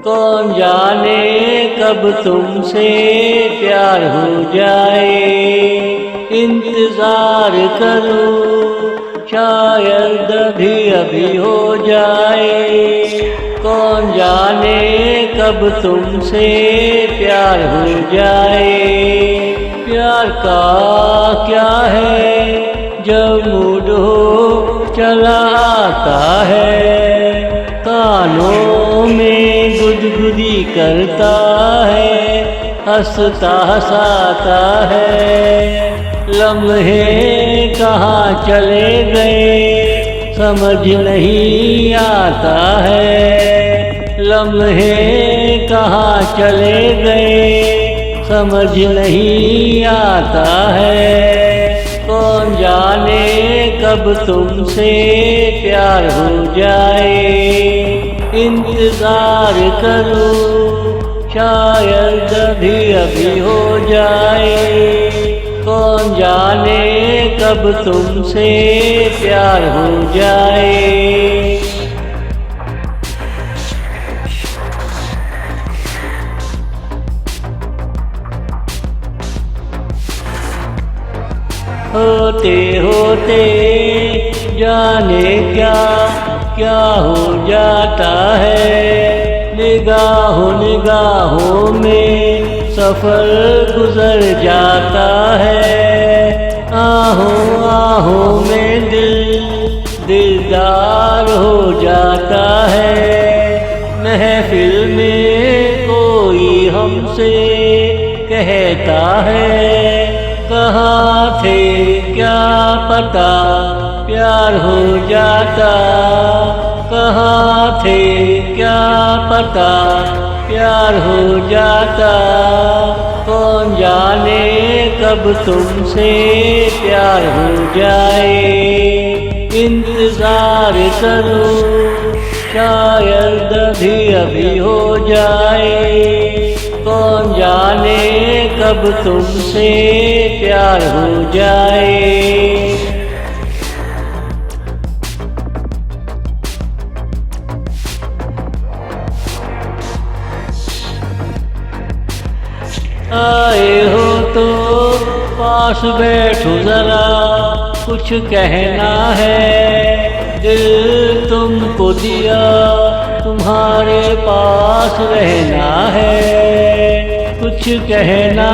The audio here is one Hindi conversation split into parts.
कौन जाने कब तुमसे प्यार हो जाए। इंतजार करूं शायद अभी हो जाए। कौन जाने कब तुमसे प्यार हो जाए। प्यार का क्या है जब मूड हो चला आता है। कानों में गुदगुदी करता है, हंसता हंसाता है। लम्हे कहाँ चले गए समझ नहीं आता है। लम्हे कहाँ चले गए समझ नहीं आता है। कौन जाने कब तुमसे प्यार हो जाए। इंतजार करूं शायद अभी हो जाए। कौन जाने कब तुमसे प्यार हो जाए। होते होते जाने क्या क्या हो जाता है। निगाहों निगाहों में सफर गुजर जाता है। आहों आहों में दिलदार हो जाता है। महफिल में कोई हमसे कहता है, कहाँ थे क्या पता प्यार हो जाता। कहाँ थे क्या पता प्यार हो जाता। कौन जाने कब तुमसे प्यार हो जाए। इंतजार करूं शायद अभी हो जाए। कौन जाने कब तुमसे प्यार हो जाए। आए हो तो पास बैठो जरा, कुछ कहना है। दिल तुमको दिया तुम्हारे पास रहना है। कुछ कहना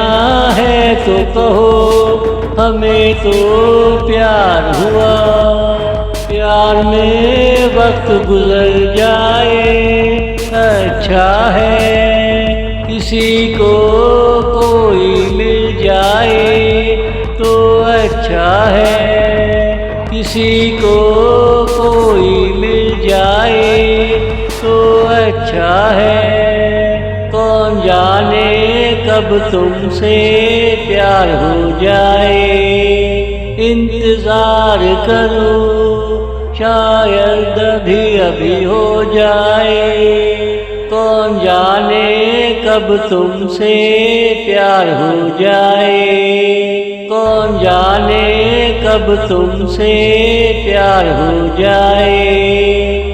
है तो कहो, हमें तो प्यार हुआ। प्यार में वक्त गुजर जाए अच्छा है। किसी को कोई मिल जाए तो अच्छा है। किसी को कोई मिल जाए तो अच्छा है। कौन जाने कब तुमसे प्यार हो जाए। इंतजार करूं शायद अभी हो जाए। कौन जाने कब तुमसे प्यार हो जाए। कौन जाने कब तुमसे प्यार हो जाए।